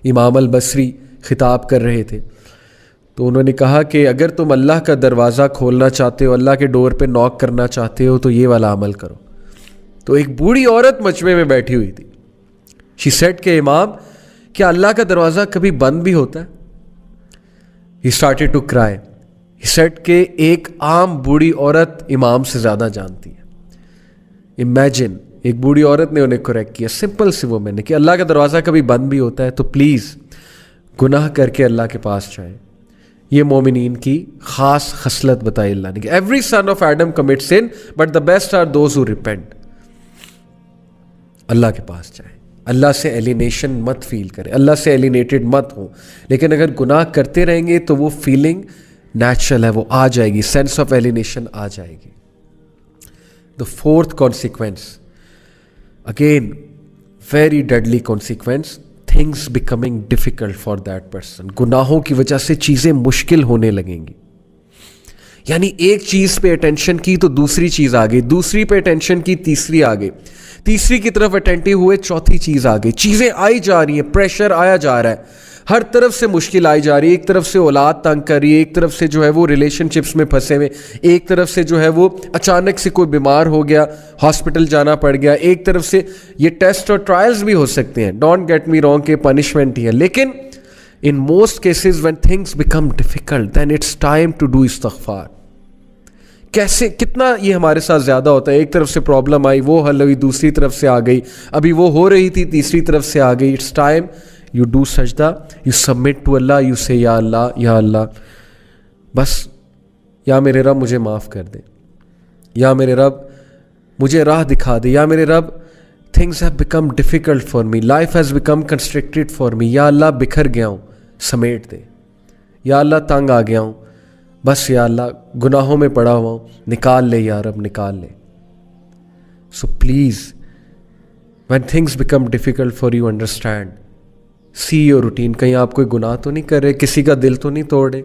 امام البصری خطاب کر رہے تھے، تو انہوں نے کہا کہ اگر تم اللہ کا دروازہ کھولنا چاہتے ہو، اللہ کے ڈور پہ نوک کرنا چاہتے ہو، تو یہ والا عمل کرو. تو ایک بوڑھی عورت مجمع میں بیٹھی ہوئی تھی. شی سیڈ کہ امام، کیا اللہ کا دروازہ کبھی بند بھی ہوتا ہے؟ He started to cry. He said کہ ایک عام بوڑھی عورت امام سے زیادہ جانتی ہے. امیجن، ایک بوڑھی عورت نے انہیں کریکٹ کیا، سمپل سی وہ میں نے کہ اللہ کا دروازہ کبھی بند بھی ہوتا ہے، تو پلیز گناہ کر کے اللہ کے پاس جائیں. یہ مومنین کی خاص خصلت بتائی اللہ نے کہ every son of Adam commit sin but the best are those who repent. اللہ کے پاس جائیں، اللہ سے ایلینیشن مت فیل کریں، اللہ سے ایلینیٹڈ مت ہوں. لیکن اگر گناہ کرتے رہیں گے تو وہ فیلنگ نیچرل ہے، وہ آ جائے گی، سینس آف ایلینیشن آ جائے گی. The fourth consequence, again very deadly consequence, things becoming difficult for that person. گناہوں کی وجہ سے چیزیں مشکل ہونے لگیں گی. یعنی ایک چیز پہ اٹینشن کی تو دوسری چیز آ گئی، دوسری پہ اٹینشن کی تیسری آ گئی، تیسری کی طرف اٹینٹیو ہوئے چوتھی چیز آ گئی. چیزیں آئی جا رہی ہیں، پریشر آیا جا رہا ہے، ہر طرف سے مشکل آئی جا رہی ہے. ایک طرف سے اولاد تنگ کر رہی ہے، ایک طرف سے جو ہے وہ ریلیشن شپس میں پھنسے ہوئے، ایک طرف سے جو ہے وہ اچانک سے کوئی بیمار ہو گیا، ہاسپٹل جانا پڑ گیا، ایک طرف سے یہ ٹیسٹ اور ٹرائلز بھی ہو سکتے ہیں، ڈونٹ گیٹ می رانگ کہ پنشمنٹ ہی ہے. لیکن in most cases when things become difficult then it's time to do استغفار. کیسے کتنا یہ ہمارے ساتھ زیادہ ہوتا ہے، ایک طرف سے پرابلم آئی، وہ حل ہوئی، دوسری طرف سے آ گئی، ابھی وہ ہو رہی تھی، تیسری طرف سے آ گئی. اٹس ٹائم یو ڈو سجدہ، you submit to Allah, you say یا اللہ، یا اللہ بس، یا میرے رب مجھے معاف کر دے، یا میرے رب مجھے راہ دکھا دے، یا میرے رب things have become difficult for me, life has become constructed for me, یا اللہ بکھر گیا ہوں سمیٹ دے، یا اللہ تنگ آ گیا ہوں بس، یا اللہ گناہوں میں پڑا ہوا ہوں نکال لے، یا رب نکال لے. So please when things become difficult for you understand, see your routine. کہیں آپ کوئی گناہ تو نہیں کر رہے، کسی کا دل تو نہیں توڑ رہے،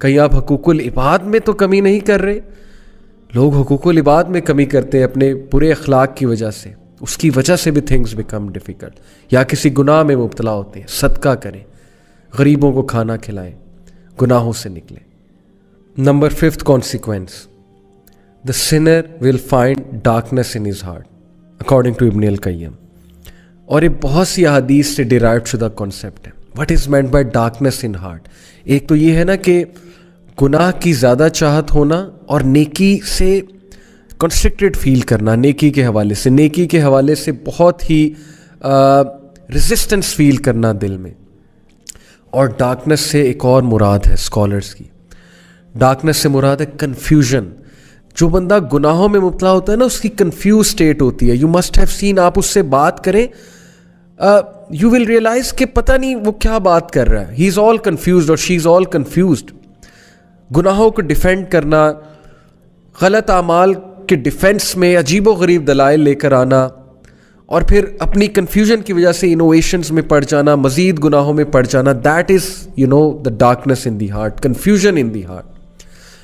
کہیں آپ حقوق العباد میں تو کمی نہیں کر رہے. لوگ حقوق العباد میں کمی کرتے ہیں اپنے برے اخلاق کی وجہ سے، اس کی وجہ سے بھی تھنگس بیکم ڈیفیکلٹ. یا کسی گناہ میں مبتلا ہوتے ہیں، صدقہ کریں، غریبوں کو کھانا کھلائیں، گناہوں سے نکلیں. Number 5th consequence, the sinner will find darkness in his heart, according to Ibn al-Qayyim. اور یہ بہت سی احادیث سے ڈیرائیو شدہ کانسیپٹ ہے. What is meant by darkness in heart؟ ایک تو یہ ہے نا کہ گناہ کی زیادہ چاہت ہونا اور نیکی سے کنسٹرکٹڈ فیل کرنا، نیکی کے حوالے سے، نیکی کے حوالے سے بہت ہی ریزسٹنس فیل کرنا دل میں. اور ڈارکنس سے ایک اور مراد ہے اسکالرس کی، ڈارکنس سے مراد ہے کنفیوژن. جو بندہ گناہوں میں مبتلا ہوتا ہے نا، اس کی کنفیوز اسٹیٹ ہوتی ہے. یو مسٹ ہیو سین، آپ اس سے بات کریں، یو ول ریئلائز کہ پتہ نہیں وہ کیا بات کر رہا ہے. ہی از آل کنفیوزڈ اور شی از آل کنفیوزڈ. گناہوں کو ڈیفینڈ کرنا، غلط اعمال کے ڈیفینس میں عجیب و غریب دلائل لے کر آنا، اور پھر اپنی کنفیوژن کی وجہ سے انوویشنز میں پڑ جانا، مزید گناہوں میں پڑ جانا. That is the darkness in the heart, confusion in the heart.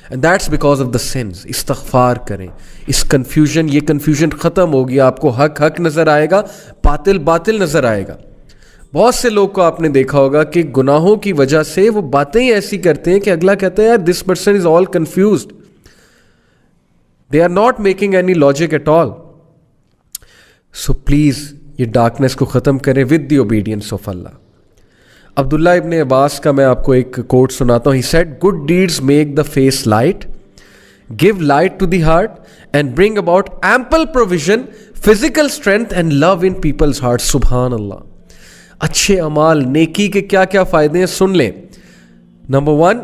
And that's because of the sins. استغفار کریں. اس کنفیوژن، یہ کنفیوژن ختم ہوگی، آپ کو حق حق نظر آئے گا، باطل باطل نظر آئے گا. بہت سے لوگ کو آپ نے دیکھا ہوگا کہ گناہوں کی وجہ سے وہ باتیں ہی ایسی کرتے ہیں کہ اگلا کہتا ہے یار this person is all confused, they are not making any logic at all. So please یہ ڈارکنس کو ختم کریں with the obedience of Allah. Abdullah ibn Abbas کا میں آپ کو ایک کوٹ سناتا ہوں. He said good deeds make the face light, give light to the heart and bring about ample provision, physical strength and love in people's heart. سبحان اللہ. اچھے اعمال، نیکی کے کیا کیا فائدے ہیں سن لیں. Number 1،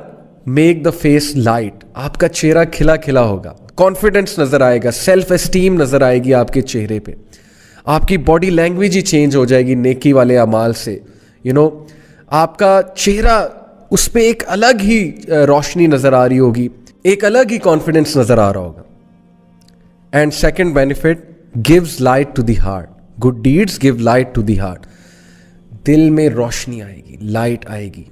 make the face light. آپ کا چہرہ کھلا کھلا ہوگا، کانفیڈنس نظر آئے گا، سیلف اسٹیم نظر آئے گی آپ کے چہرے پہ. آپ کی باڈی لینگویج ہی چینج ہو جائے گی نیکی والے اعمال سے. آپ کا چہرہ، اس پہ ایک الگ ہی روشنی نظر آ رہی ہوگی، ایک الگ ہی کانفیڈنس نظر آ رہا ہوگا. And second benefit, gives light to the heart. Good deeds give light to the heart. دل میں روشنی آئے گی، لائٹ آئے گی.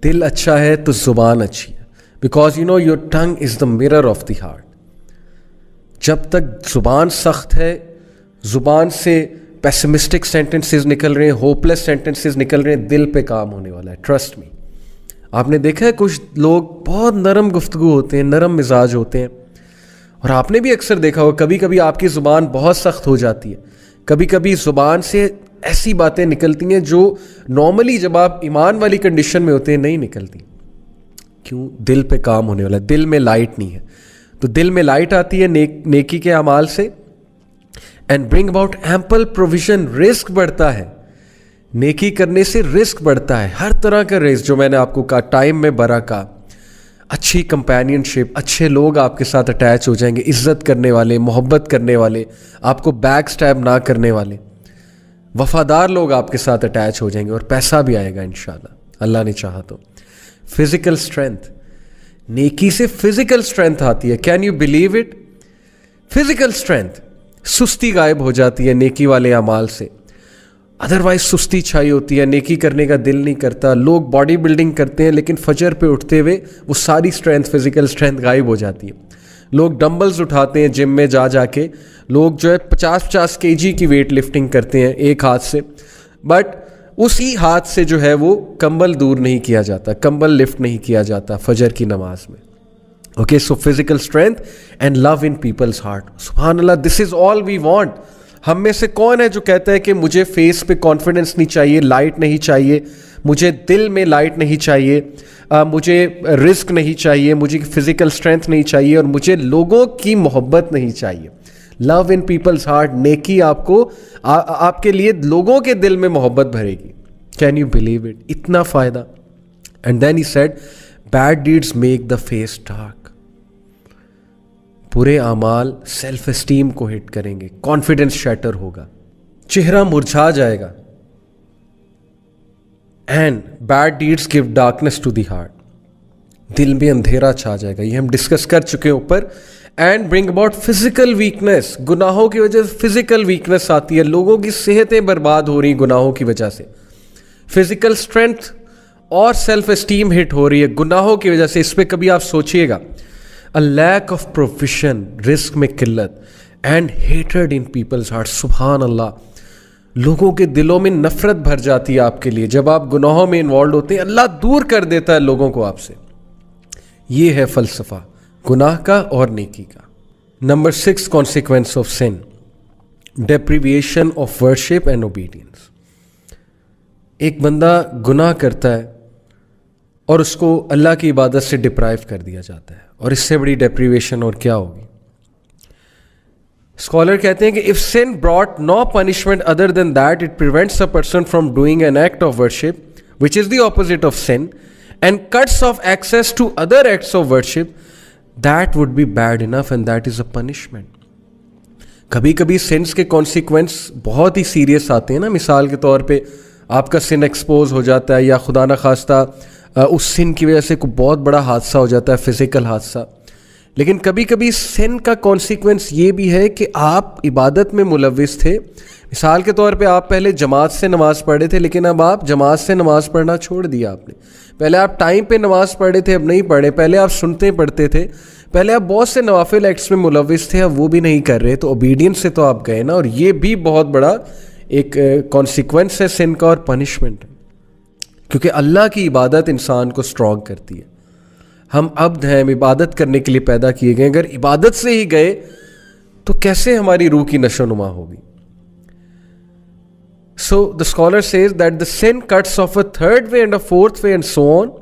دل اچھا ہے تو زبان اچھی ہے، because your tongue is the mirror of the heart. جب تک زبان سخت ہے، زبان سے پیسمسٹک سینٹنسز نکل رہے ہیں, ہوپلیس سینٹنسز نکل رہے ہیں, دل پہ کام ہونے والا ہے, ٹرسٹ می. آپ نے دیکھا ہے کچھ لوگ بہت نرم گفتگو ہوتے ہیں, نرم مزاج ہوتے ہیں, اور آپ نے بھی اکثر دیکھا ہوگا کبھی کبھی آپ کی زبان بہت سخت ہو جاتی ہے, کبھی کبھی زبان سے ایسی باتیں نکلتی ہیں جو نارملی جب آپ ایمان والی کنڈیشن میں ہوتے ہیں نہیں نکلتی. کیوں؟ دل پہ کام ہونے والا ہے, دل میں لائٹ نہیں ہے. تو دل میں لائٹ آتی ہے نیکی کے اعمال سے. And bring about ample provision, رزق بڑھتا ہے. نیکی کرنے سے رزق بڑھتا ہے, ہر طرح کا رزق, جو میں نے آپ کو کہا, ٹائم میں برکت, اچھی کمپینین شپ, اچھے لوگ آپ کے ساتھ اٹیچ ہو جائیں گے, عزت کرنے والے, محبت کرنے والے, آپ کو بیک سٹیپ نہ کرنے والے, وفادار لوگ آپ کے ساتھ اٹیچ ہو جائیں گے, اور پیسہ بھی آئے گا انشاءاللہ, اللہ نے چاہا تو. فزیکل اسٹرینتھ, نیکی سے فزیکل اسٹرینتھ آتی ہے. Can you believe it? Physical strength, سستی غائب ہو جاتی ہے نیکی والے اعمال سے. ادروائز سستی چھائی ہوتی ہے, نیکی کرنے کا دل نہیں کرتا. لوگ باڈی بلڈنگ کرتے ہیں لیکن فجر پہ اٹھتے ہوئے وہ ساری اسٹرینتھ, فزیکل اسٹرینتھ غائب ہو جاتی ہے. لوگ ڈمبلز اٹھاتے ہیں جم میں جا کے, لوگ جو ہے 50 kg کی ویٹ لفٹنگ کرتے ہیں ایک ہاتھ سے, بٹ اسی ہاتھ سے جو ہے وہ کمبل دور نہیں کیا جاتا, کمبل لفٹ نہیں کیا جاتا فجر کی نماز میں. Okay, so physical strength and love in people's heart. سبحان اللہ, دس از آل وی وانٹ. ہم میں سے کون ہے جو کہتا ہے کہ مجھے فیس پہ کانفیڈنس نہیں چاہیے, لائٹ نہیں چاہیے, مجھے دل میں لائٹ نہیں چاہیے, مجھے رزق نہیں چاہیے, مجھے فزیکل اسٹرینتھ نہیں چاہیے, اور مجھے لوگوں کی محبت نہیں چاہیے. لو ان پیپلز ہارٹ, نیکی آپ کو آپ کے لیے لوگوں کے دل میں محبت بھرے گی. Can you believe it? اتنا فائدہ. And then he said bad deeds make the face dark. برے اعمال سیلف اسٹیم کو ہٹ کریں گے, کانفیڈنس شیٹر ہوگا, چہرہ مرجھا جائے گا. And bad deeds give darkness to the heart, دل میں اندھیرا چھا جائے گا. یہ ہم ڈسکس کر چکے ہیں اوپر. And bring about physical weakness, گناہوں کی وجہ سے فزیکل ویکنیس آتی ہے, لوگوں کی صحتیں برباد ہو رہی ہیں گناہوں کی وجہ سے. فزیکل اسٹرینتھ اور سیلف اسٹیم ہٹ ہو رہی ہے گناہوں کی وجہ سے. اس پہ کبھی آپ سوچئے گا. A lack of provision, رزق میں قلت, and hatred in people's hearts. سبحان اللہ, لوگوں کے دلوں میں نفرت بھر جاتی ہے آپ کے لیے جب آپ گناہوں میں انوالوڈ ہوتے ہیں. اللہ دور کر دیتا ہے لوگوں کو آپ سے. یہ ہے فلسفہ گناہ کا اور نیکی کا. Number 6, consequence of sin, deprivation of worship and obedience. ایک بندہ گناہ کرتا ہے اور اس کو اللہ کی عبادت سے ڈپرائیو کر دیا جاتا ہے, اور اس سے بڑی ڈیپریویشن اور کیا ہوگی. اسکالر کہتے ہیں کہ if sin brought no punishment other than that, it prevents a person from doing an act of worship which is the opposite of sin and cuts off access to other acts of worship, that would be bad enough and that is a punishment. کبھی کبھی since کے consequence بہت ہی serious آتے ہیں نا. مثال کے طور پہ آپ کا سن ایکسپوز ہو جاتا ہے, یا خدا نخواستہ اس سن کی وجہ سے کوئی بہت بڑا حادثہ ہو جاتا ہے, فزیکل حادثہ. لیکن کبھی کبھی سن کا کانسیکوینس یہ بھی ہے کہ آپ عبادت میں ملوث تھے. مثال کے طور پہ آپ پہلے جماعت سے نماز پڑھے تھے, لیکن اب آپ جماعت سے نماز پڑھنا چھوڑ دیا آپ نے. پہلے آپ ٹائم پہ نماز پڑھے تھے, اب نہیں پڑھے. پہلے آپ سنتے پڑھتے تھے, پہلے آپ بہت سے نوافل ایکٹس میں ملوث تھے, اب وہ بھی نہیں کر رہے. تو اوبیڈینس سے تو آپ گئے نا, اور یہ بھی بہت بڑا ایک کانسیکوینس ہے سن کا اور پنشمنٹ, کیونکہ اللہ کی عبادت انسان کو اسٹرانگ کرتی ہے. ہم عبد ہیں, ہم عبادت کرنے کے لیے پیدا کیے گئے. اگر عبادت سے ہی گئے تو کیسے ہماری روح کی نشو نما ہوگی. So the scholar says that the sin cuts off a third way and a fourth way and so on,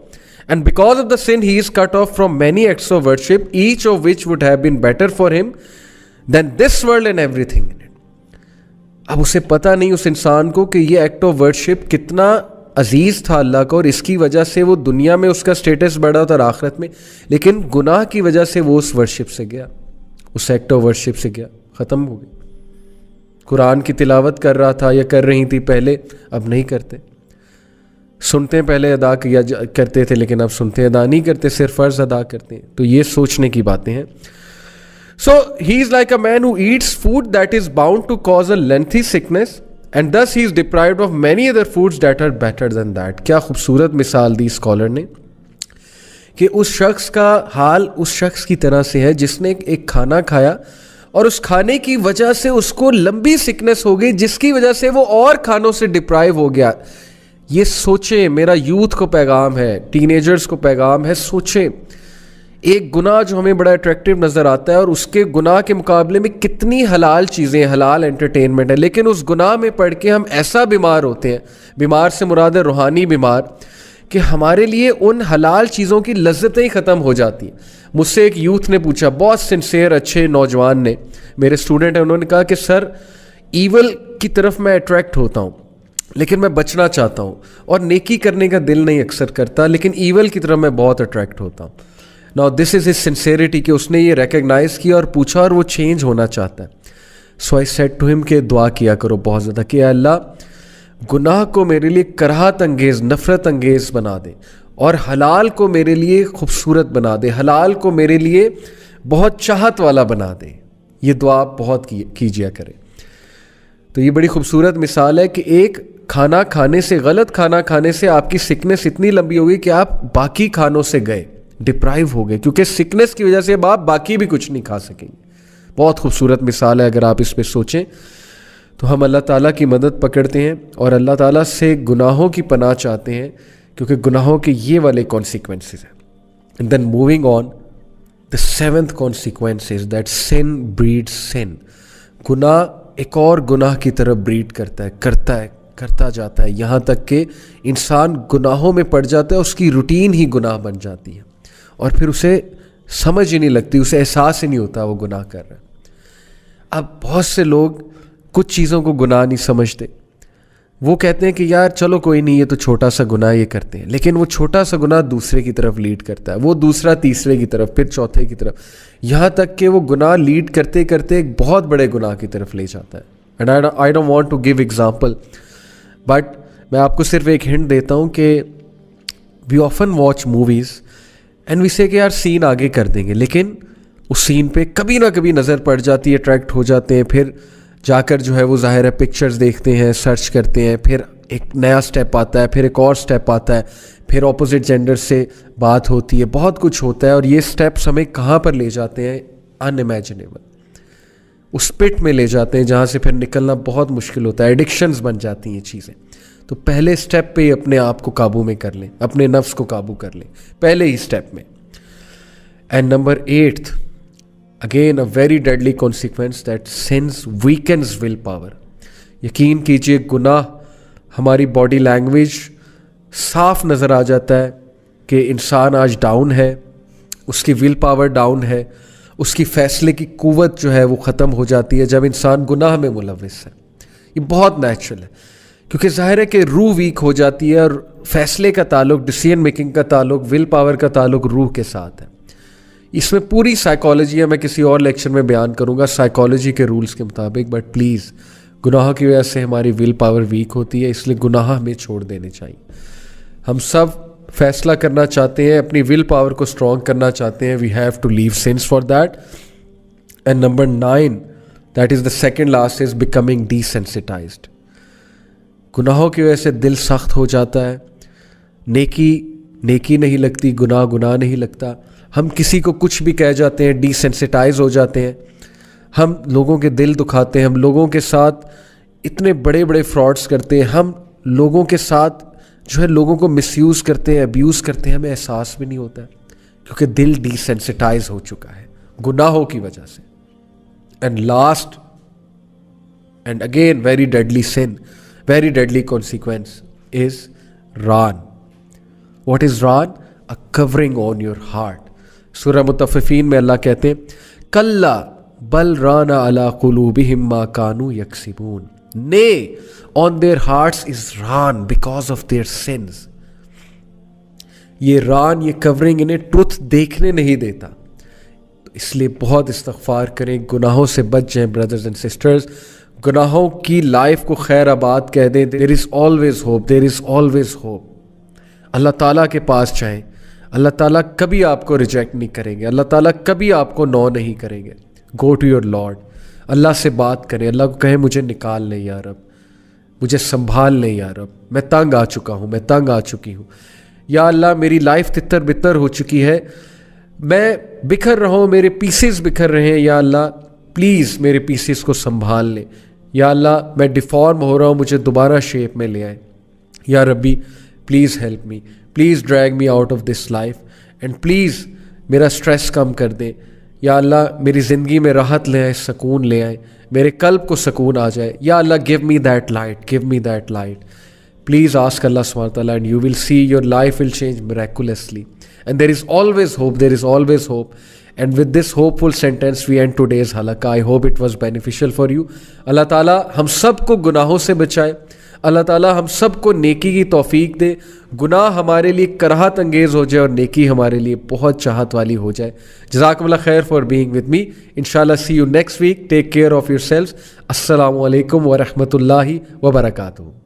and because of the sin he is cut off from many acts of worship, each of which would have been better for him than this world and everything in it. اب اسے پتہ نہیں اس انسان کو کہ یہ act of worship کتنا عزیز تھا اللہ کو, اور اس کی وجہ سے وہ دنیا میں اس کا سٹیٹس بڑھا تھا اور آخرت میں, لیکن گناہ کی وجہ سے وہ اس ورشپ سے گیا, اس ایکٹ آف ورشپ سے گیا, ختم ہو گئی. قرآن کی تلاوت کر رہا تھا یا کر رہی تھی پہلے, اب نہیں کرتے. سنتے پہلے ادا کیا کرتے تھے, لیکن اب سنتے ادا نہیں کرتے, صرف فرض ادا کرتے ہیں. تو یہ سوچنے کی باتیں ہیں. So he is like a man who eats food that is bound to cause a lengthy sickness, and thus he is deprived of many other foods that are better than that. کیا خوبصورت مثال دی scholar نے کہ اس شخص کا حال اس شخص کی طرح سے ہے جس نے ایک کھانا کھایا اور اس کھانے کی وجہ سے اس کو لمبی سکنس ہو گئی جس کی وجہ سے وہ اور کھانوں سے ڈپرائیو ہو گیا. یہ سوچیں, میرا یوتھ کو پیغام ہے, ٹین ایجرز کو پیغام ہے, سوچیں ایک گناہ جو ہمیں بڑا اٹریکٹیو نظر آتا ہے اور اس کے گناہ کے مقابلے میں کتنی حلال چیزیں, حلال انٹرٹینمنٹ ہے, لیکن اس گناہ میں پڑھ کے ہم ایسا بیمار ہوتے ہیں, بیمار سے مراد ہے روحانی بیمار, کہ ہمارے لیے ان حلال چیزوں کی لذتیں ہی ختم ہو جاتی ہیں. مجھ سے ایک یوتھ نے پوچھا, بہت سنسیئر اچھے نوجوان نے, میرے اسٹوڈنٹ ہیں, انہوں نے کہا کہ سر ایول کی طرف میں اٹریکٹ ہوتا ہوں لیکن میں بچنا چاہتا ہوں, اور نیکی کرنے کا دل نہیں اکثر کرتا, لیکن ایول کی طرف میں بہت اٹریکٹ ہوتا ہوں. Now this is his sincerity کہ اس نے یہ ریکگنائز کیا اور پوچھا اور وہ چینج ہونا چاہتا ہے. So I said to him کہ دعا کیا کرو بہت زیادہ کہ اے اللہ گناہ کو میرے لیے کراہت انگیز, نفرت انگیز بنا دے, اور حلال کو میرے لیے خوبصورت بنا دے, حلال کو میرے لیے بہت چاہت والا بنا دے. یہ دعا بہت کیجیا کرے. تو یہ بڑی خوبصورت مثال ہے کہ ایک کھانا کھانے سے, غلط کھانا کھانے سے آپ کی سکنس اتنی لمبی ہو گئی کہ آپ باقی کھانوں سے گئے, ڈپرائیو ہو گئے, کیونکہ سکنس کی وجہ سے آپ باقی بھی کچھ نہیں کھا سکیں گے. بہت خوبصورت مثال ہے. اگر آپ اس پہ سوچیں تو ہم اللہ تعالیٰ کی مدد پکڑتے ہیں اور اللہ تعالیٰ سے گناہوں کی پناہ چاہتے ہیں, کیونکہ گناہوں کے یہ والے کانسیکوینسز ہیں. And then moving on, the seventh consequence is that sin breed sin. گناہ ایک اور گناہ کی طرف بریڈ کرتا جاتا ہے, یہاں تک کہ انسان گناہوں میں پڑ جاتا ہے, اس کی روٹین ہی گناہ بن جاتی ہے, اور پھر اسے سمجھ ہی نہیں لگتی, اسے احساس ہی نہیں ہوتا وہ گناہ کر رہا ہے. اب بہت سے لوگ کچھ چیزوں کو گناہ نہیں سمجھتے, وہ کہتے ہیں کہ یار چلو کوئی نہیں, یہ تو چھوٹا سا گناہ یہ کرتے ہیں, لیکن وہ چھوٹا سا گناہ دوسرے کی طرف لیڈ کرتا ہے, وہ دوسرا تیسرے کی طرف, پھر چوتھے کی طرف, یہاں تک کہ وہ گناہ لیڈ کرتے کرتے ایک بہت بڑے گناہ کی طرف لے جاتا ہے. And I don't want to give example, but میں آپ کو صرف ایک ہنٹ دیتا ہوں کہ we often watch movies and we say کہ یار سین آگے کر دیں گے, لیکن اس سین پہ کبھی نہ کبھی نظر پڑ جاتی ہے, اٹریکٹ ہو جاتے ہیں, پھر جا کر جو ہے وہ ظاہر ہے پکچرز دیکھتے ہیں, سرچ کرتے ہیں, پھر ایک نیا سٹیپ آتا ہے, پھر ایک اور سٹیپ آتا ہے, پھر اپوزٹ جینڈر سے بات ہوتی ہے, بہت کچھ ہوتا ہے, اور یہ سٹیپس ہمیں کہاں پر لے جاتے ہیں, ان امیجنیبل, اس پٹ میں لے جاتے ہیں جہاں سے پھر نکلنا بہت مشکل ہوتا ہے, ایڈکشنز بن جاتی ہیں چیزیں. تو پہلے سٹیپ پہ ہی اپنے آپ کو قابو میں کر لیں, اپنے نفس کو قابو کر لیں پہلے ہی سٹیپ میں. And number 8th, again a very deadly consequence, that sins weakens will power. یقین کیجئے گناہ ہماری باڈی لینگویج صاف نظر آ جاتا ہے کہ انسان آج ڈاؤن ہے, اس کی ول پاور ڈاؤن ہے, اس کی فیصلے کی قوت جو ہے وہ ختم ہو جاتی ہے جب انسان گناہ میں ملوث ہے. یہ بہت نیچرل ہے, کیونکہ ظاہر ہے کہ روح ویک ہو جاتی ہے, اور فیصلے کا تعلق, ڈیسیژن میکنگ کا تعلق, ول پاور کا تعلق روح کے ساتھ ہے. اس میں پوری سائیکالوجی ہے, میں کسی اور لیکچر میں بیان کروں گا سائیکالوجی کے رولز کے مطابق, بٹ پلیز گناہ کی وجہ سے ہماری ول پاور ویک ہوتی ہے, اس لیے گناہ ہمیں چھوڑ دینے چاہیے. ہم سب فیصلہ کرنا چاہتے ہیں, اپنی ول پاور کو اسٹرانگ کرنا چاہتے ہیں, we have to leave sins for that. And number 9, that is the second last, is becoming desensitized. گناہوں کی وجہ سے دل سخت ہو جاتا ہے, نیکی نہیں لگتی, گناہ نہیں لگتا, ہم کسی کو کچھ بھی کہہ جاتے ہیں, ڈی سینسٹائز ہو جاتے ہیں, ہم لوگوں کے دل دکھاتے ہیں, ہم لوگوں کے ساتھ اتنے بڑے فراڈس کرتے ہیں, ہم لوگوں کے ساتھ جو ہے لوگوں کو مس یوز کرتے ہیں, ابیوز کرتے ہیں, ہمیں احساس بھی نہیں ہوتا ہے, کیونکہ دل ڈی سینسٹائز ہو چکا ہے گناہوں کی وجہ سے. And last and again very deadly sin, very deadly consequence is ران. واٹ از ران؟ A covering on your heart. سورہ مطففین میں اللہ کہتے ہیں کلا بل ران علی قلوبہم ما کانوا یکسبون. Nay, on their hearts is raan because of their sins. یہ ران, یہ کورنگ انہیں ٹروتھ دیکھنے نہیں دیتا, اس لیے بہت استغفار کریں, گناہوں سے بچ جائیں بردرز اینڈ سسٹرز, گناہوں کی لائف کو خیر آباد کہہ دیں. There is always hope, there is always hope. اللہ تعالیٰ کے پاس جائیں, اللہ تعالیٰ کبھی آپ کو ریجیکٹ نہیں کریں گے, اللہ تعالیٰ کبھی آپ کو نو نہیں کریں گے. Go to your Lord, اللہ سے بات کریں, اللہ کو کہیں مجھے نکال لے یا رب, مجھے سنبھال لے یا رب, میں تنگ آ چکا ہوں, میں تنگ آ چکی ہوں, یا اللہ میری لائف تتر بتر ہو چکی ہے, میں بکھر رہا ہوں, میرے پیسز بکھر رہے ہیں, یا اللہ پلیز میرے پیسز کو سنبھال لیں. یا اللہ میں ڈیفارم ہو رہا ہوں, مجھے دوبارہ شیپ میں لے آئیں. یا ربی please help me, please drag me out of this life, and please میرا اسٹریس کم کر دیں. یا اللہ میری زندگی میں راحت لے آئیں, سکون لے آئیں, میرے قلب کو سکون آ جائے. یا اللہ give me that light, give me that light. Please ask Allah subhanahu wa ta'ala and you will see your life will change miraculously. And there is always hope, there is always hope. And with this hopeful sentence we end today's halaqah. I hope it was beneficial for you. Allah ta'ala ہم سب کو گناہوں سے بچائے. اللہ تعالیٰ ہم سب کو نیکی کی توفیق دے. گناہ ہمارے لیے کراہت انگیز ہو جائے اور نیکی ہمارے لیے بہت چاہت والی ہو جائے. جزاکم اللہ خیر فار بینگ with me. انشاءاللہ see you next week. Take care of yourselves. السلام علیکم ورحمۃ اللہ وبرکاتہ.